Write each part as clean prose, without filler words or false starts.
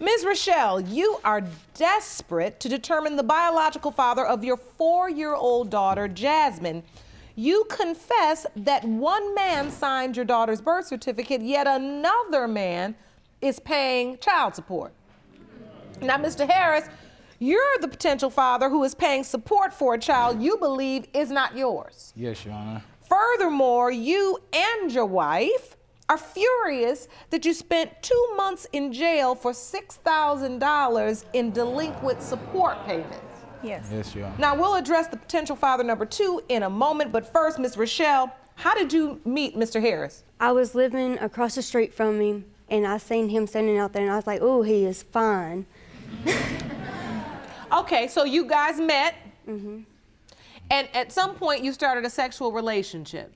Ms. Richeal, you are desperate to determine the biological father of your 4-year-old daughter, Jasmine. You confess that one man signed your daughter's birth certificate, yet another man is paying child support. Now, Mr. Harris, you're the potential father who is paying support for a child you believe is not yours. Yes, Your Honor. Furthermore, you and your wife are furious that you spent 2 months in jail for $6,000 in delinquent support payments. Yes. Yes, Your Honor. Now, we'll address the potential father number 2 in a moment, but first, Ms. Richeal, how did you meet Mr. Harris? I was living across the street from him, and I seen him standing out there, and I was like, oh, he is fine. Okay, so you guys met, Mm-hmm. and at some point you started a sexual relationship.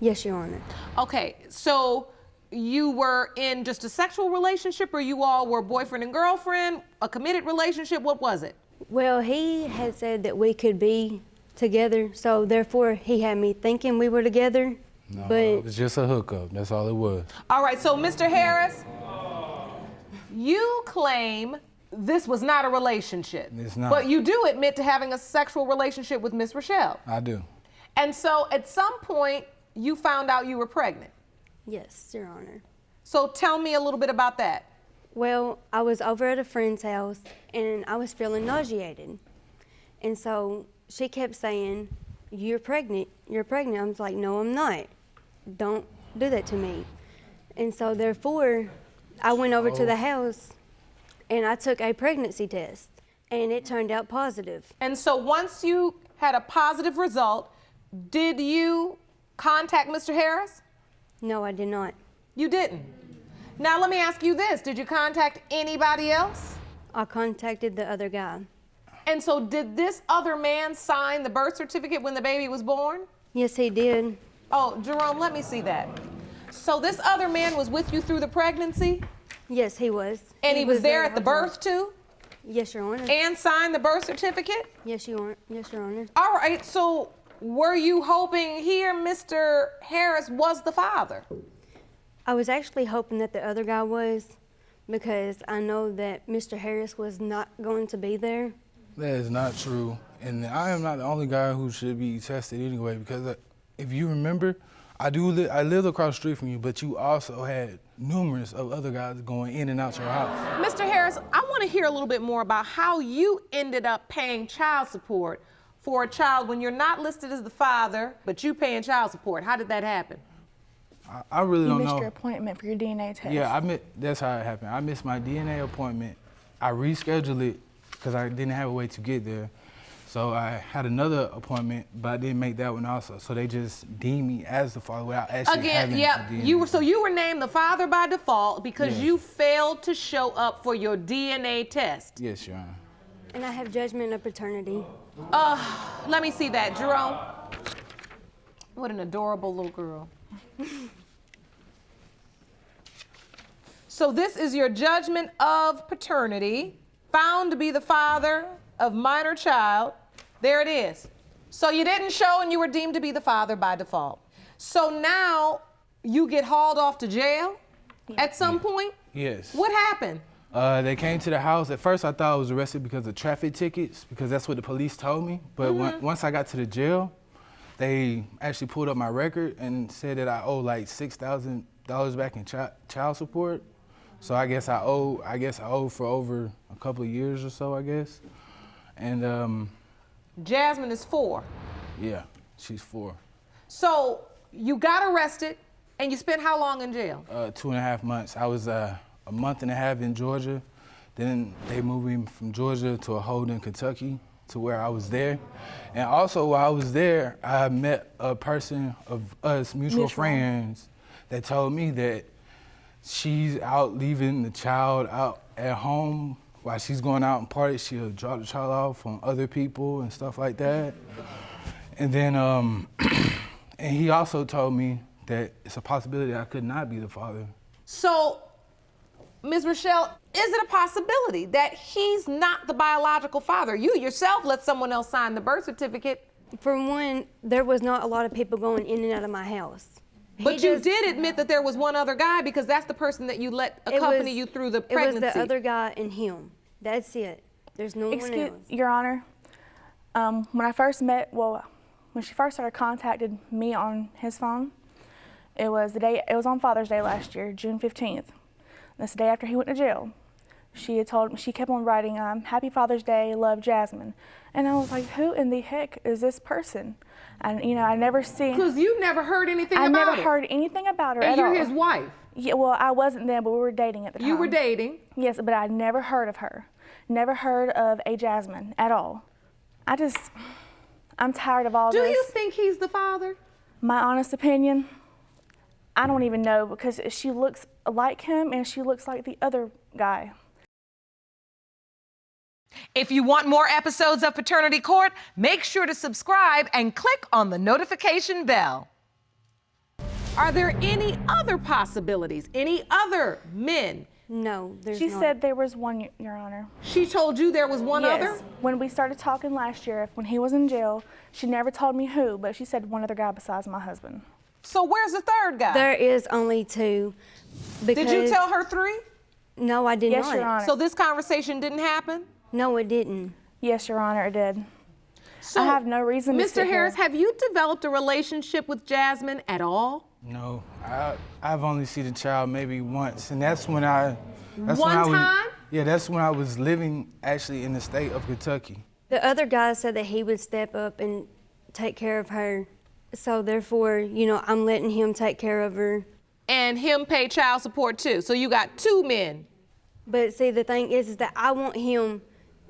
Yes, Your Honor. Okay, so you were in just a sexual relationship, or you all were boyfriend and girlfriend, a committed relationship? What was it? Well, he had said that we could be together, so therefore he had me thinking we were together. No, but it was just a hookup. That's all it was. All right, so Mr. Harris, you claim this was not a relationship. It's not. But you do admit to having a sexual relationship with Ms. Richeal. I do. And so at some point, you found out you were pregnant. yes, Your Honor. So tell me a little bit about that. Well, I was over at a friend's house, and I was feeling nauseated. And so she kept saying, you're pregnant, you're pregnant. I was like, no, I'm not. Don't do that to me. And so therefore, I went over to the house, and I took a pregnancy test, and it turned out positive. And so once you had a positive result, did you contact Mr. Harris? No, I did not. You didn't. Now let me ask you this, did you contact anybody else? I contacted the other guy. And so did this other man sign the birth certificate when the baby was born? Yes, he did. Oh, Jerome, let me see that. So this other man was with you through the pregnancy? Yes, he was. And he was there at the the whole time. birth too? Yes, Your Honor. And signed the birth certificate? Yes, Your Honor. Yes, Your Honor. All right, so were you hoping here Mr. Harris was the father? I was actually hoping that the other guy was, because I know that Mr. Harris was not going to be there. That is not true. And I am not the only guy who should be tested anyway, because if you remember, I lived across the street from you, but you also had numerous of other guys going in and out your house. Mr. Harris, I want to hear a little bit more about how you ended up paying child support for a child when you're not listed as the father, but you paying child support. How did that happen? I really You don't missed know. your appointment for your DNA test. Yeah, that's how it happened. I missed my DNA appointment. I rescheduled it because I didn't have a way to get there. So I had another appointment, but I didn't make that one also. So they just deemed me as the father without actually having a DNA. You were named the father by default because Yes. you failed to show up for your DNA test. Yes, Your Honor. And I have judgment of paternity. Let me see that, Jerome. What an adorable little girl. So this is your judgment of paternity, found to be the father of minor child. There it is. So you didn't show and you were deemed to be the father by default. So now you get hauled off to jail at some point? Yes. What happened? They came to the house. At first, I thought I was arrested because of traffic tickets, because that's what the police told me. But once I got to the jail, they actually pulled up my record and said that I owe like $6,000 back in child support. So I guess I owe for over a couple of years or so, I guess. And Jasmine is 4. yeah, she's 4. So you got arrested and you spent how long in jail? 2.5 months. I was a month and a half in Georgia. Then they moved me from Georgia to a hold in Kentucky, to where I was there. And also while I was there, I met a person of us mutual friends that told me that she's out leaving the child out at home while she's going out and party. She'll drop the child off on other people and stuff like that. And then, and he also told me that it's a possibility I could not be the father. So, Ms. Richeal, is it a possibility that he's not the biological father? You yourself let someone else sign the birth certificate. For one, there was not a lot of people going in and out of my house. But you did admit that there was one other guy because that's the person that you let accompany you through the pregnancy. It was the other guy and him. That's it. There's no one else. Your Honor, when I first met, when she first started contacting me on his phone, it was on Father's Day last year, June 15th. That's the day after he went to jail. She kept on writing, Happy Father's Day, love, Jasmine. And I was like, who in the heck is this person? And I never seen. Because you never heard anything about her. I never heard anything about her at all. And you're his wife. Yeah, well, I wasn't then, but we were dating at the time. You were dating. Yes, but I never heard of her. Never heard of a Jasmine at all. I'm tired of all this. Do you think he's the father? My honest opinion, I don't even know, because she looks like him and she looks like the other guy. If you want more episodes of Paternity Court, make sure to subscribe and click on the notification bell. Are there any other possibilities? Any other men? No, there's not. She said there was one, Your Honor. She told you there was one other? Yes. When we started talking last year, when he was in jail, she never told me who, but she said one other guy besides my husband. So where's the third guy? There is only two. Did you tell her three? No, I did not. Yes, Your Honor. So this conversation didn't happen? No, it didn't. Yes, Your Honor, it did. So, I have no reason to sit Mr. Harris, here. have you developed a relationship with Jasmine at all? No, I've only seen the child maybe once, and that's when I. Yeah, that's when I was living actually in the state of Kentucky. The other guy said that he would step up and take care of her. So therefore, I'm letting him take care of her. And him pay child support too. So you got two men. But see, the thing is that I want him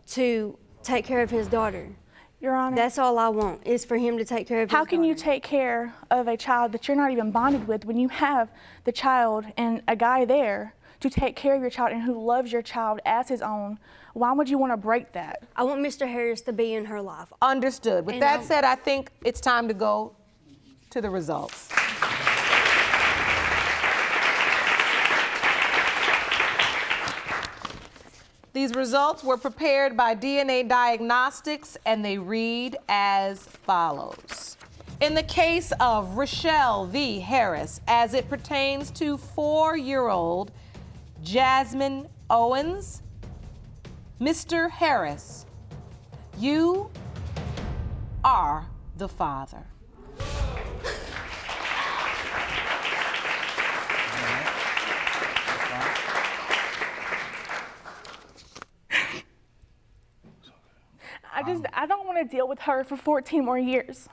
to take care of his daughter. Your Honor. That's all I want, is for him to take care of his daughter. How can you take care of a child that you're not even bonded with when you have the child and a guy there to take care of your child and who loves your child as his own? Why would you want to break that? I want Mr. Harris to be in her life. Understood. With that said, I think it's time to go to the results. These results were prepared by DNA Diagnostics, and they read as follows. In the case of Richeal v. Harris, as it pertains to 4-year-old Jasmine Owens, Mr. Harris, you are the father. I don't want to deal with her for 14 more years.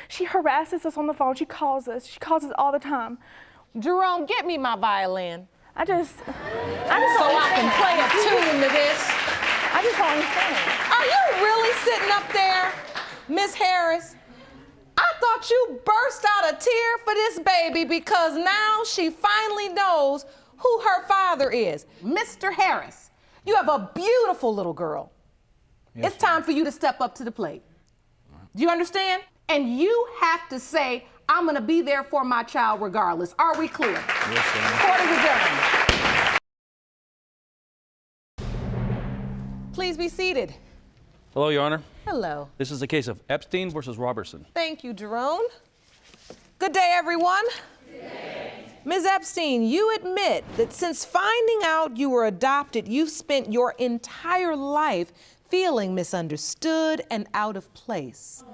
She harasses us on the phone. She calls us all the time. Jerome, get me my violin. I just So I can play a tune to this. I just don't understand. Are you really sitting up there, Miss Harris? I thought you burst out a tear for this baby because now she finally knows who her father is. Mr. Harris, you have a beautiful little girl. Yes, It's time for you to step up to the plate. Do you understand? And you have to say, I'm gonna be there for my child regardless. Are we clear? Yes, sir. Court is adjourned. Please be seated. Hello, Your Honor. Hello. This is the case of Epstein versus Roberson. Thank you, Jerome. Good day, everyone. Good day. Ms. Epstein, you admit that since finding out you were adopted, you've spent your entire life feeling misunderstood and out of place.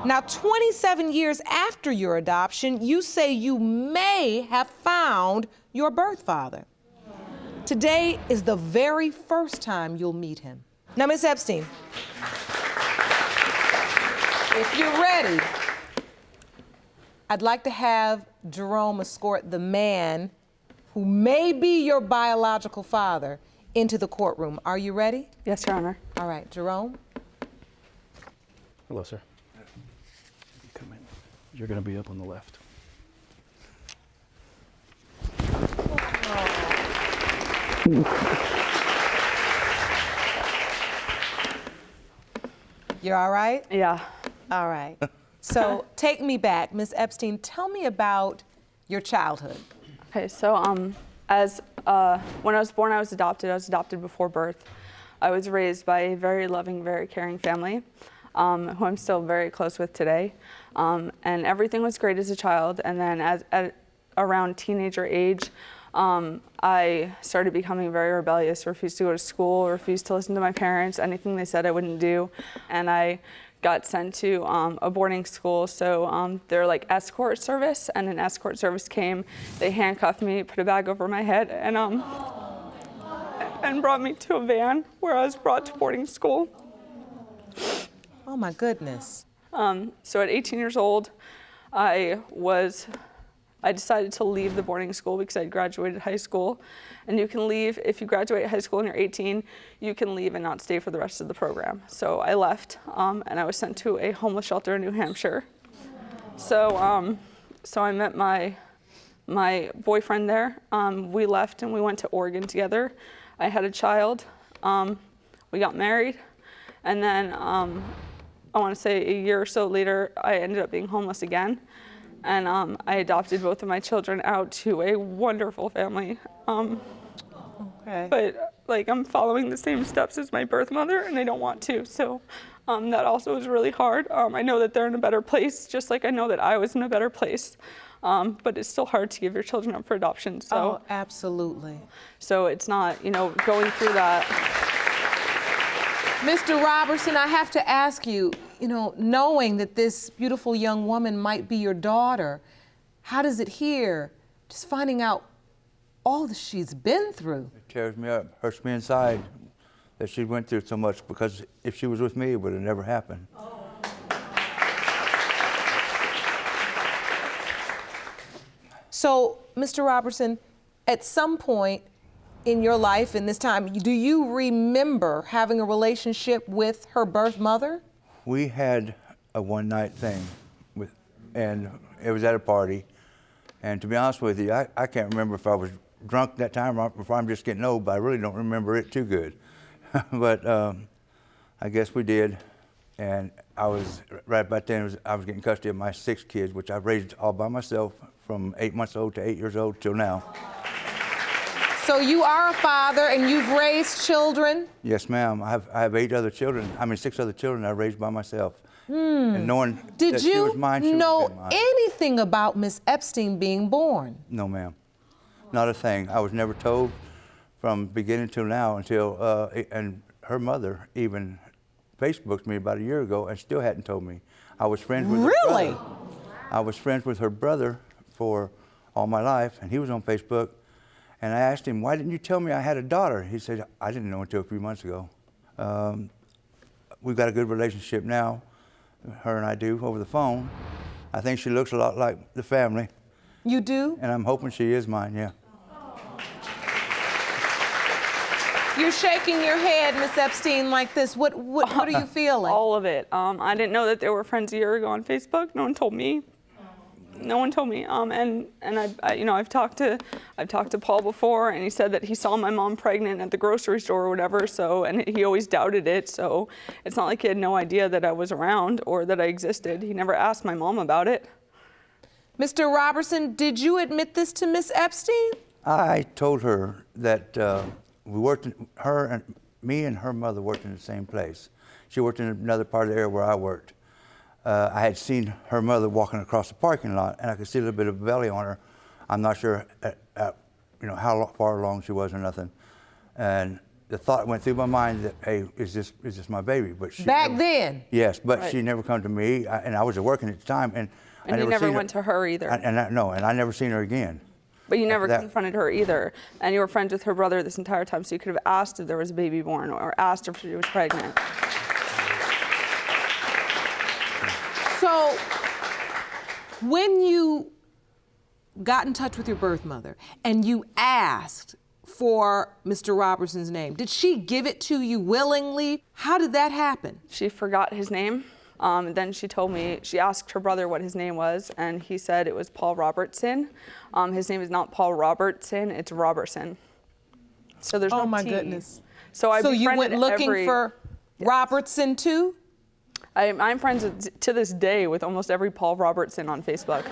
Now, 27 years after your adoption, you say you may have found your birth father. Today is the very first time you'll meet him. Now, Ms. Epstein, if you're ready, I'd like to have Jerome escort the man who may be your biological father into the courtroom. Are you ready? Yes, Your Honor. All right, Jerome. Hello, sir. Come in. You're going to be up on the left. You're all right? Yeah. All right. So take me back. Ms. Epstein, tell me about your childhood. Okay, so when I was born, I was adopted. I was adopted before birth. I was raised by a very loving, very caring family. who I'm still very close with today. And everything was great as a child. And then at around teenager age, I started becoming very rebellious, refused to go to school, refused to listen to my parents, anything they said I wouldn't do. And I got sent to a boarding school. So they're like escort service, and an escort service came. They handcuffed me, put a bag over my head, and brought me to a van where I was brought to boarding school. Oh my goodness. So at 18 years old, I decided to leave the boarding school because I'd graduated high school. And you can leave, if you graduate high school and you're 18, you can leave and not stay for the rest of the program. So I left, and I was sent to a homeless shelter in New Hampshire. So I met my boyfriend there. We left and we went to Oregon together. I had a child. We got married. And then I want to say a year or so later, I ended up being homeless again. And I adopted both of my children out to a wonderful family. Okay. But like I'm following the same steps as my birth mother, and I don't want to. So that also is really hard. I know that they're in a better place, just like I know that I was in a better place. But it's still hard to give your children up for adoption. So, Oh, absolutely. So it's not, going through that. Mr. Roberson, I have to ask you, knowing that this beautiful young woman might be your daughter, how does it hear, just finding out all that she's been through? It tears me up, hurts me inside that she went through so much, because if she was with me, it would have never happened. So, Mr. Roberson, at some point in your life, in this time, do you remember having a relationship with her birth mother? We had a one-night thing, and it was at a party. And to be honest with you, I can't remember if I was drunk that time or if I'm just getting old, but I really don't remember it too good. But I guess we did. And I was, right about then, I was getting custody of my 6 kids, which I raised all by myself from 8 months old to 8 years old till now. So you are a father and you've raised children? Yes, ma'am. I have 6 other children I raised by myself. And knowing Did that she was you mine, she know would have been mine. anything about Miss Epstein being born? No, ma'am. Not a thing. I was never told from beginning till now until, and her mother even Facebooked me about a year ago and still hadn't told me. I was friends with her brother. I was friends with her brother for all my life, and he was on Facebook. And I asked him, why didn't you tell me I had a daughter? He said, I didn't know until a few months ago. We've got a good relationship now, her and I do, over the phone. I think she looks a lot like the family. You do? And I'm hoping she is mine, yeah. You're shaking your head, Miss Epstein, like this. What are you feeling? All of it. I didn't know that they were friends a year ago on Facebook. No one told me. No one told me. And I've talked to Paul before, and he said that he saw my mom pregnant at the grocery store or whatever. So, and he always doubted it. So it's not like he had no idea that I was around or that I existed. He never asked my mom about it. Mr. Roberson, did you admit this to Miss Epstein? I told her that me and her mother worked in the same place. She worked in another part of the area where I worked. I had seen her mother walking across the parking lot, and I could see a little bit of belly on her. I'm not sure, how far along she was or nothing. And the thought went through my mind that, hey, is this my baby? But she Back then? Yes, but Right. she never come to me, and I was working at the time, and I And you never seen went to her either. And I never seen her again. But you never that- confronted her either. And you were friends with her brother this entire time, so you could have asked if there was a baby born or asked if she was pregnant. So, when you got in touch with your birth mother and you asked for Mr. Roberson's name, did she give it to you willingly? How did that happen? She forgot his name. Then she told me, she asked her brother what his name was, and he said it was Paul Robertson. His name is not Paul Robertson, it's Roberson. So there's no Oh my T. goodness. So I So you went befriended looking for Robertson too? I'm friends to this day with almost every Paul Robertson on Facebook.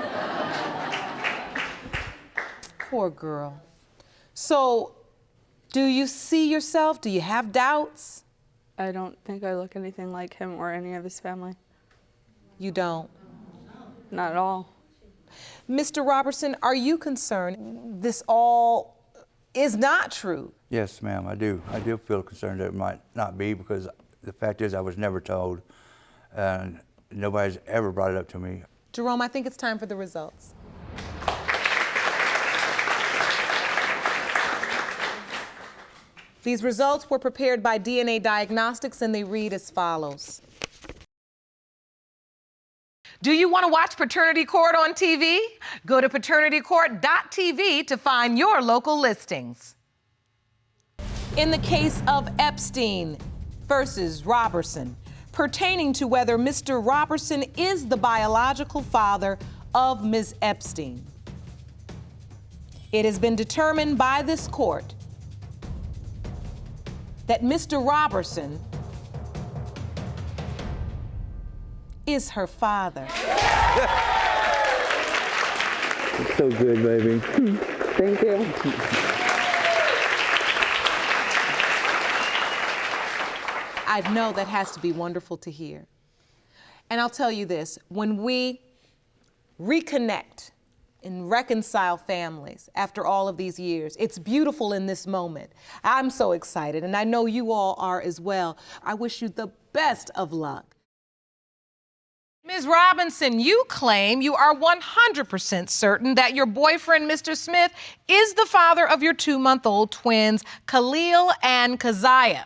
Poor girl. So, do you see yourself? Do you have doubts I don't think I look anything like him or any of his family. You don't? Not at all. Mr. Roberson, are you concerned this all is not true? Yes, ma'am, I do. I do feel concerned that it might not be, because the fact is I was never told, and nobody's ever brought it up to me. Jerome, I think it's time for the results. These results were prepared by DNA Diagnostics, and they read as follows. Do you want to watch Paternity Court on TV? Go to paternitycourt.tv to find your local listings. In the case of Epstein versus Roberson, pertaining to whether Mr. Roberson is the biological father of Ms. Epstein, it has been determined by this court that Mr. Roberson is her father. So good, baby. Thank you. I know that has to be wonderful to hear. And I'll tell you this, when we reconnect and reconcile families after all of these years, it's beautiful in this moment. I'm so excited, and I know you all are as well. I wish you the best of luck. Ms. Robinson, you claim you are 100% certain that your boyfriend, Mr. Smith, is the father of your 2-month-old twins, Khalil and Keziah.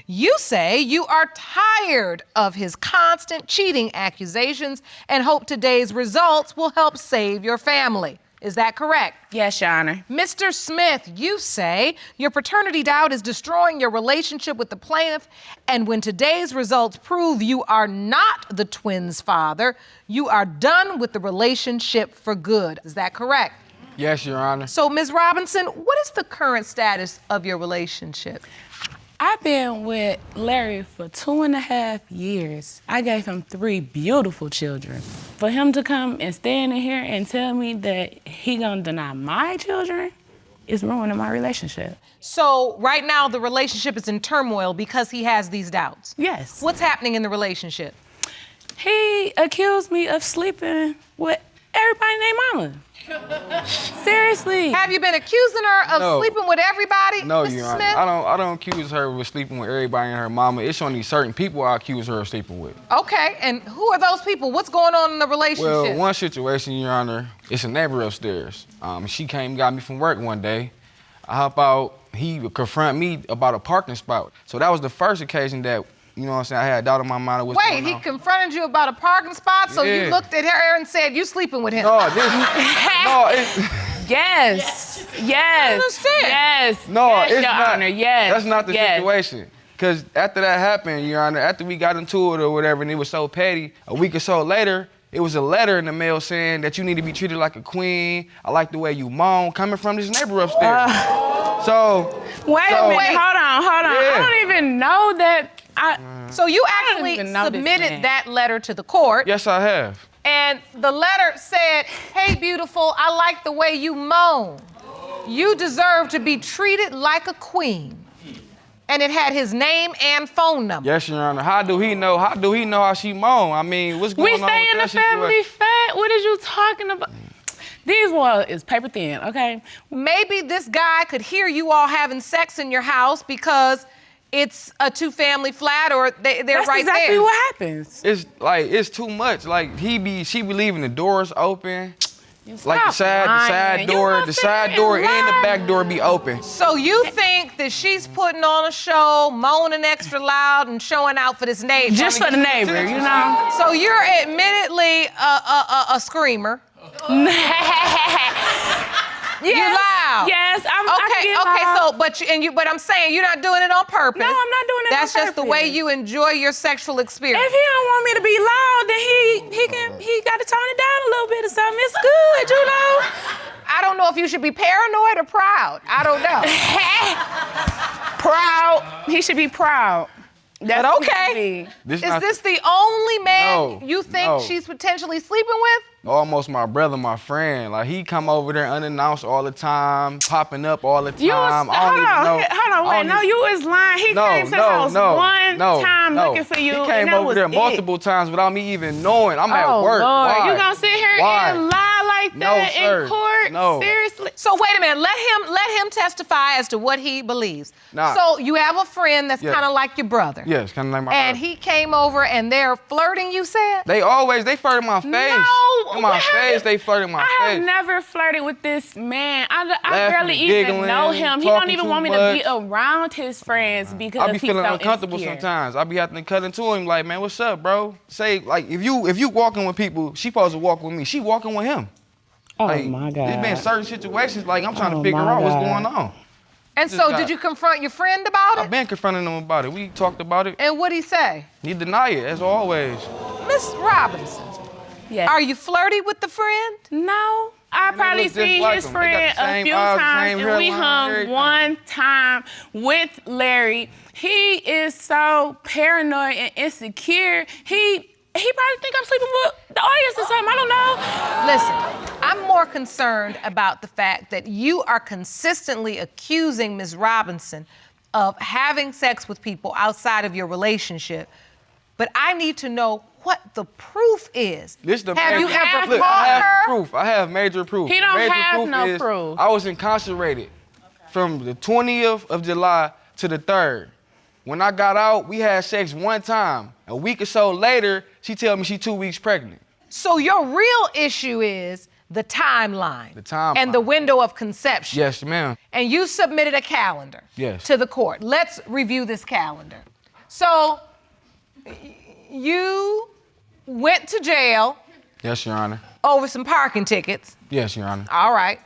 You say you are tired of his constant cheating accusations and hope today's results will help save your family. Is that correct? Yes, Your Honor. Mr. Smith, you say your paternity doubt is destroying your relationship with the plaintiff, and when today's results prove you are not the twins' father, you are done with the relationship for good. Is that correct? Yes, Your Honor. So, Ms. Robinson, what is the current status of your relationship? I've been with Larry for 2.5 years. I gave him 3 beautiful children. For him to come and stand in here and tell me that he gonna deny my children is ruining my relationship. So right now the relationship is in turmoil because he has these doubts? Yes. What's happening in the relationship? He accused me of sleeping with everybody named Mama. Seriously. Have you been accusing her of sleeping with everybody, No, Mr. Your Honor. Smith? I don't accuse her of sleeping with everybody and her mama. It's only certain people I accuse her of sleeping with. Okay, and who are those people? What's going on in the relationship? Well, one situation, Your Honor, it's a neighbor upstairs. She came and got me from work one day. I hop out, he would confront me about a parking spot. So that was the first occasion that, you know what I'm saying, I had doubt in my mind of what's Wait, going he on. confronted you about a parking spot, so you Yeah. looked at her and said, you sleeping with him? No, it's... Yes. Yes. I understand. Yes. No, yes, it's Your not. Honor. Yes. That's not the yes. situation. Because after that happened, Your Honor, after we got into it or whatever, and it was so petty, a week or so later, it was a letter in the mail saying that you need to be treated like a queen. I like the way you moan, coming from this neighbor upstairs. Wait a minute. Hold on. Yeah. I don't even know that. So you don't actually even know this submitted man. that letter to the court. Yes, I have. And the letter said, hey, beautiful, I like the way you moan. You deserve to be treated like a queen. And it had his name and phone number. Yes, Your Honor. How do he know how she moan? I mean, what's going We on with stay in the that family situation? fat. What is you talking about? These walls is paper thin, okay? Maybe this guy could hear you all having sex in your house because it's a 2-family flat, or they're That's right exactly there. what happens. It's too much. Like she be leaving the doors open. Like the Stop lying. side You door, gonna the sit side here door and and the lie? back door be open. So you think that she's putting on a show, moaning extra loud, and showing out for this neighbor? Just for the neighbor, you know? So you're admittedly a screamer. Yes, You loud. Yes, Okay. So, but I'm saying you're not doing it on purpose. No, I'm not doing it That's on just the way purpose. you enjoy your sexual experience. If he don't want me to be loud, then he got to tone it down a little bit or something. It's good, you know? I don't know if you should be paranoid or proud. I don't know. Proud. He should be proud. That's But what he okay. should be. This Is not- this the only man No, you think no. she's potentially sleeping with? almost my brother, my friend. Like, he come over there unannounced all the time, popping up all the time. You was, hold on, wait. No, you was lying. He came to the house one time looking for you. He came over there multiple times without me even knowing. I'm at work. Lord. Why? You gonna sit here and lie like that in court? No. Seriously? So wait a minute, let him testify as to what he believes. Nah. So you have a friend that's kind of like your brother. Yes, kind of like my And brother. he came over and they're flirting, you said? They flirt in my face. No. In my face, they flirt in my face. I have never flirted with this man. I Laughing, barely even giggling, know him. He don't talking even too want me much. to be around his friends because I be he's feeling so uncomfortable insecure. sometimes. I be having to cut into him like, man, what's up, bro? Say, like, if you walking with people, she supposed to walk with me. She walking with him. Oh Like, my God. There's been certain situations, like, I'm trying Oh to figure my out what's God. going on. And so did you confront your friend about I've it? been confronting him about it. We talked about it. And what'd he say? He denied it, as always. Miss Robinson, Yeah. are you flirty with the friend? No. I they probably look just seen like his him. They got friend the a same few eyes, times, same and we hairline, hung everything. one time with Larry. He is so paranoid and insecure. He probably think I'm sleeping with the audience or something. I don't know. Listen, I'm more concerned about the fact that you are consistently accusing Ms. Robinson of having sex with people outside of your relationship, but I need to know what the proof is. This the Have you major- ever Look, caught I have her? proof. I have major proof. He don't Major have no is proof. I was incarcerated from the 20th of July to the 3rd. When I got out, we had sex one time. A week or so later, she tell me she 2 weeks pregnant. So your real issue is the timeline. The timeline. And the window of conception. Yes, ma'am. And you submitted a calendar Yes. to the court. Let's review this calendar. So you went to jail Yes, Your Honor. over some parking tickets. Yes, Your Honor. All right.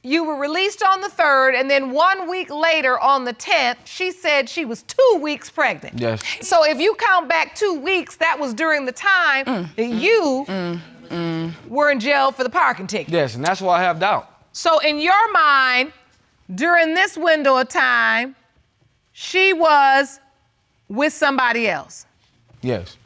You were released on the 3rd, and then 1 week later, on the 10th, she said she was 2 weeks pregnant. Yes. So if you count back 2 weeks, that was during the time that you were in jail for the parking ticket. Yes, and that's why I have doubt. So in your mind, during this window of time, she was with somebody else. Yes.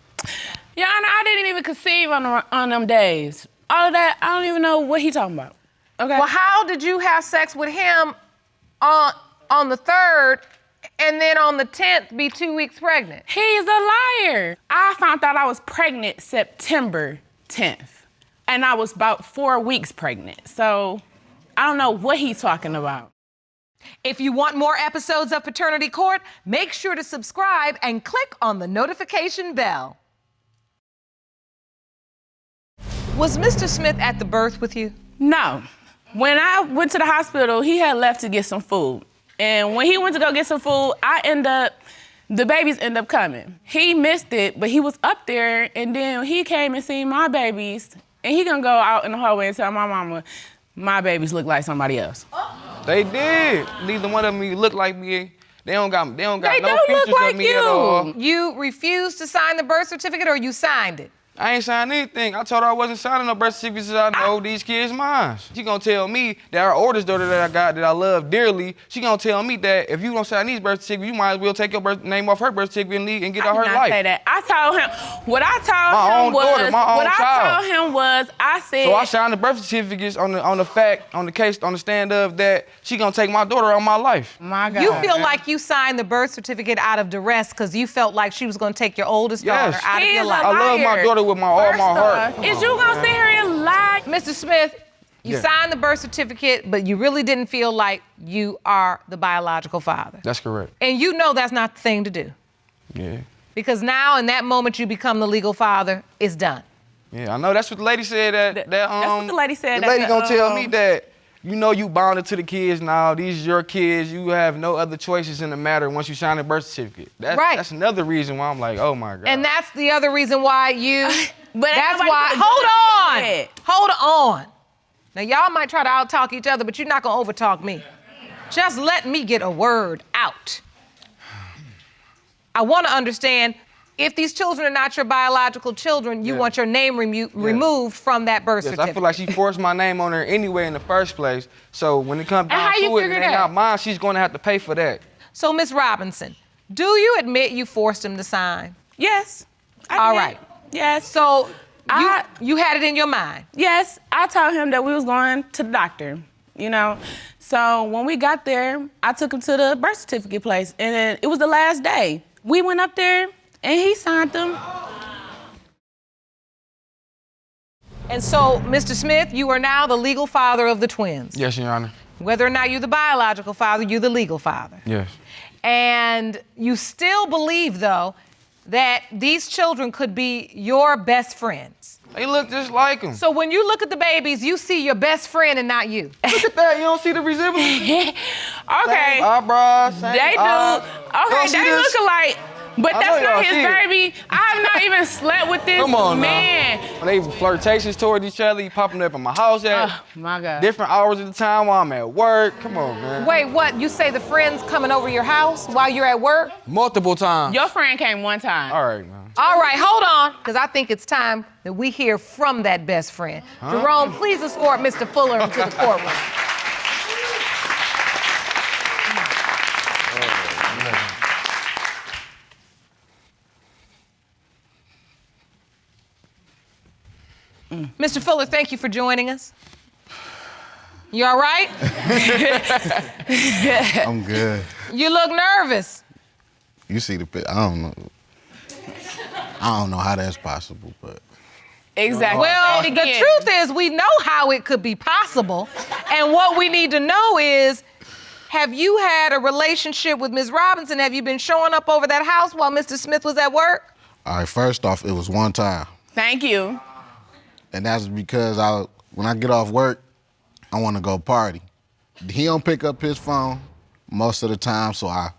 Your Honor, I didn't even conceive on them days. All of that, I don't even know what he talking about. Okay. Well, how did you have sex with him on the 3rd and then on the 10th be 2 weeks pregnant? He's a liar. I found out I was pregnant September 10th, and I was about 4 weeks pregnant. So I don't know what he's talking about. If you want more episodes of Paternity Court, make sure to subscribe and click on the notification bell. Was Mr. Smith at the birth with you? No. When I went to the hospital, he had left to get some food. And when he went to go get some food, the babies end up coming. He missed it, but he was up there, and then he came and seen my babies, and he gonna go out in the hallway and tell my mama, my babies look like somebody else. They did. Neither one of them look like me. They don't got They no don't look features like of me at all. You refused to sign the birth certificate or you signed it? I ain't signed anything. I told her I wasn't signing no birth certificate since I know these kids' mine. She gonna tell me that our oldest daughter that I got, that I love dearly, she gonna tell me that if you don't sign these birth certificates, you might as well take your name off her birth certificate and leave and get out her I life. say that. I told him, what I told My him own was, daughter, my own what I child. told him was, I said, So I signed the birth certificates on the stand of that she gonna take my daughter out of my life. my God. You feel like you signed the birth certificate out of duress because you felt like she was going to take your oldest daughter Yes. out of He your is a life. I love my liar. daughter with all my heart. Is you gonna sit here and lie? Mr. Smith, you Yeah. signed the birth certificate, but you really didn't feel like you are the biological father. That's correct. And you know that's not the thing to do. Yeah. Because now, in that moment you become the legal father, it's done. Yeah, I know that's what the lady said That's what the lady said. The lady gonna tell me that, you know, you bonded to the kids now. These are your kids. You have no other choices in the matter once you sign the birth certificate. Right. That's another reason why I'm like, oh my God. And that's the other reason why you. But that's nobody why. could've done Hold it to your on. head. Hold on. Now y'all might try to out-talk each other, but you're not gonna over-talk me. Just let me get a word out. I want to understand. If these children are not your biological children, you want your name removed from that birth Yes, certificate. I feel like she forced my name on her anyway in the first place. So when it comes And down how you to it, figure and they that? not mine, she's gonna have to pay for that. So, Ms. Robinson, do you admit you forced him to sign? Yes. All right. Yes. So You had it in your mind. Yes, I told him that we was going to the doctor, you know. So when we got there, I took him to the birth certificate place, and then it was the last day. We went up there, and he signed them. And so, Mr. Smith, you are now the legal father of the twins. Yes, Your Honor. Whether or not you're the biological father, you're the legal father. Yes. And you still believe, though, that these children could be your best friends. They look just like him. So when you look at the babies, you see your best friend and not you. Look at that. You don't see the resemblance? Okay. Same eyebrows, same They do. eyes. Okay, see they this? look alike. But I that's know not y'all his see it. baby. I have not even slept with this Come on man. now. When they flirtatious toward each other, you popping up at my house at Oh, my God. different hours of the time while I'm at work. Come on, man. Wait, what? You say the friend's coming over your house while you're at work? Multiple times. Your friend came one time. All right, man. All right, hold on, because I think it's time that we hear from that best friend. Jerome, please escort Mr. Fuller into the courtroom. Mr. Fuller, thank you for joining us. You all right? I'm good. You look nervous. You see the picture. I don't know how that's possible, but Exactly. Well, Say it the again. truth is we know how it could be possible. And what we need to know is, have you had a relationship with Ms. Robinson? Have you been showing up over that house while Mr. Smith was at work? all right, first off, it was one time. Thank you. And that's because when I get off work, I want to go party. He don't pick up his phone most of the time, so I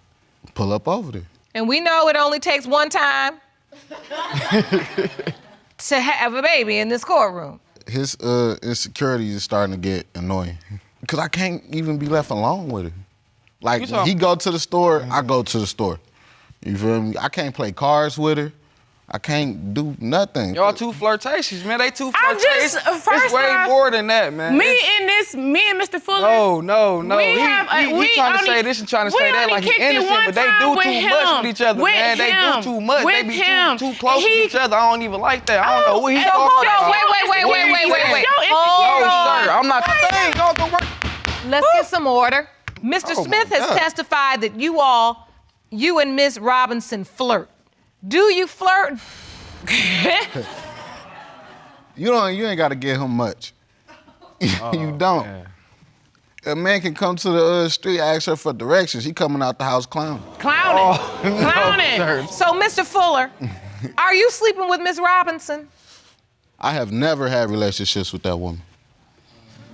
pull up over there. And we know it only takes one time to have a baby in this courtroom. His insecurity is starting to get annoying because I can't even be left alone with it. Like, when he go to the store, I go to the store. You feel me? I can't play cards with her. I can't do nothing. Y'all too flirtatious, man. They too I'm flirtatious. just, first It's way off, more than that, man. Me and Mr. Fuller. No. We He trying to say this and trying to say that like he's innocent, but they do too much with each other, man. They do too much. They be too close with each other. I don't even like that. I don't know what he's So talking hold about. on, wait. Hold No, on. sir. I'm not the thing. Y'all go work. Let's get some order. Mr. Oh, Smith my has God. testified that you and Miss Robinson flirt. Do you flirt? You ain't got to get him much. You don't. man. A man can come to the street, ask her for directions. He coming out the house clowning. Clowning. No, Clowning. sir. So, Mr. Fuller, are you sleeping with Miss Robinson? I have never had relationships with that woman.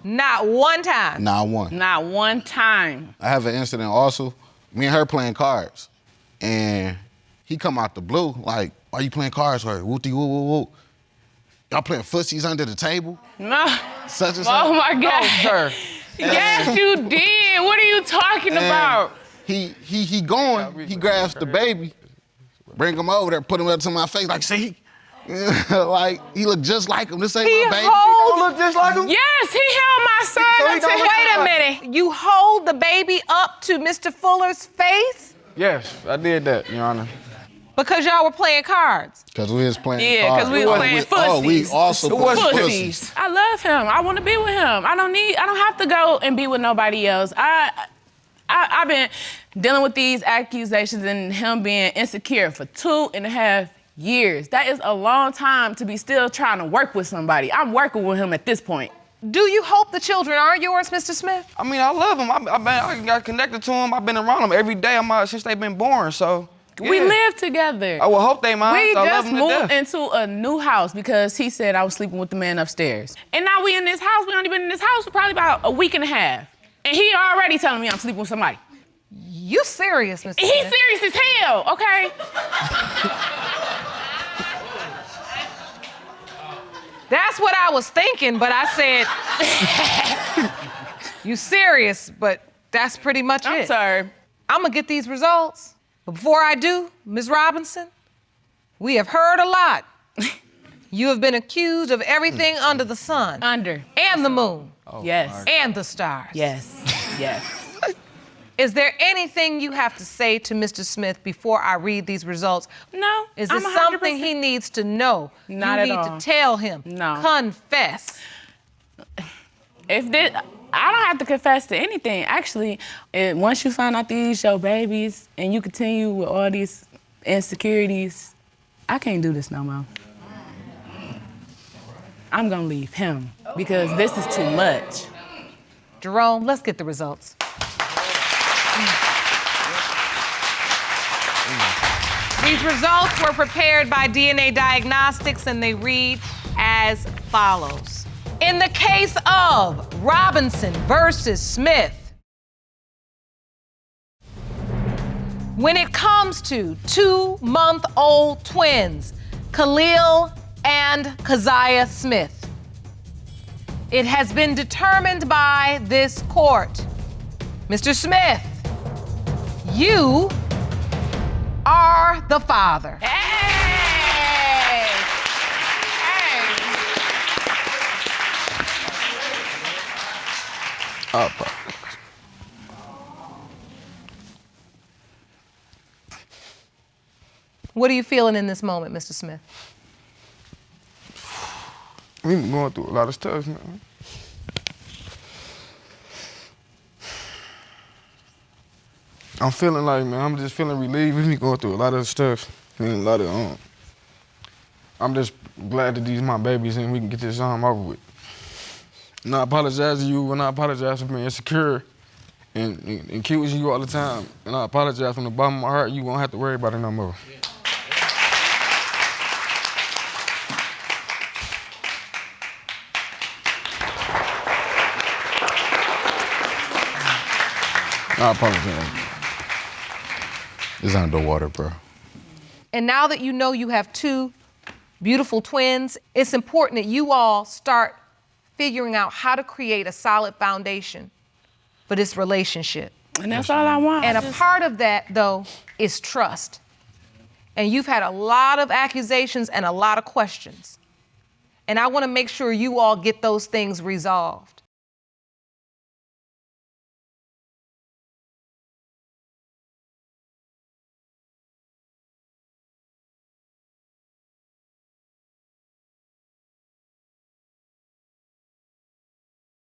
Not one time. Not one. Not one time. I have an incident also. Me and her playing cards, and he come out the blue like, "Why you playing cards for? Wooty woo woo woo. Y'all playing footsies under the table? No. Such and such." Oh my God. No, sir. Yes, you did. What are you talking about? He going. He grabs the baby, bring him over there, put him up to my face like, "See." Like, he look just like him. This ain't my baby. Don't look just like him. Yes, he held my son So he up to don't him. Wait a minute. You hold the baby up to Mr. Fuller's face Yes, I did that, Your Honor. because y'all were playing cards. Because we was playing Yeah, cards. 'cause we was playing Oh, we footsies. also It was playing pussies. pussies. I love him. I want to be with him. I don't have to go and be with nobody else. I've been dealing with these accusations and him being insecure for 2.5 years. That is a long time to be still trying to work with somebody. I'm working with him at this point. Do you hope the children are yours, Mr. Smith? I mean, I love him. I got connected to him. I've been around him every day since they've been born, so. Yeah. We live together. I will hope they mind. We I love just them to moved death. into a new house because he said I was sleeping with the man upstairs. And now we in this house. We only been in this house for probably about a week and a half. And he already telling me I'm sleeping with somebody. You serious, Mr. He's Smith? serious as hell, okay? That's what I was thinking, but I said, you serious, but that's pretty much I'm it. sorry. I'm gonna get these results. But before I do, Ms. Robinson, we have heard a lot. You have been accused of everything under the sun. Under. And the moon. Yes. And the stars. Yes. Yes. Is there anything you have to say to Mr. Smith before I read these results? No. Is this I'm something 100%. he needs to know? Not you at need all. to tell him. No. Confess. I don't have to confess to anything. Actually, once you find out these your babies and you continue with all these insecurities, I can't do this no more. I'm gonna leave him because this is too much. Jerome, let's get the results. These results were prepared by DNA Diagnostics and they read as follows. In the case of Roberson versus Smith, when it comes to 2-month-old twins, Khalil and Keziah Smith, it has been determined by this court, Mr. Smith, you are the father. Hey! What are you feeling in this moment, Mr. Smith? We been going through a lot of stuff, man. I'm feeling like, man, I'm just feeling relieved. We been going through a lot of stuff. And a lot of, I'm just glad that these my babies and we can get this over with. And I apologize to you and I apologize for being insecure and accusing you all the time. And I apologize from the bottom of my heart. You won't have to worry about it no more. Yeah. I apologize. It's underwater, bro. And now that you know you have 2 beautiful twins, it's important that you all start figuring out how to create a solid foundation for this relationship. And that's all I want. And a part of that, though, is trust. And you've had a lot of accusations and a lot of questions. And I want to make sure you all get those things resolved.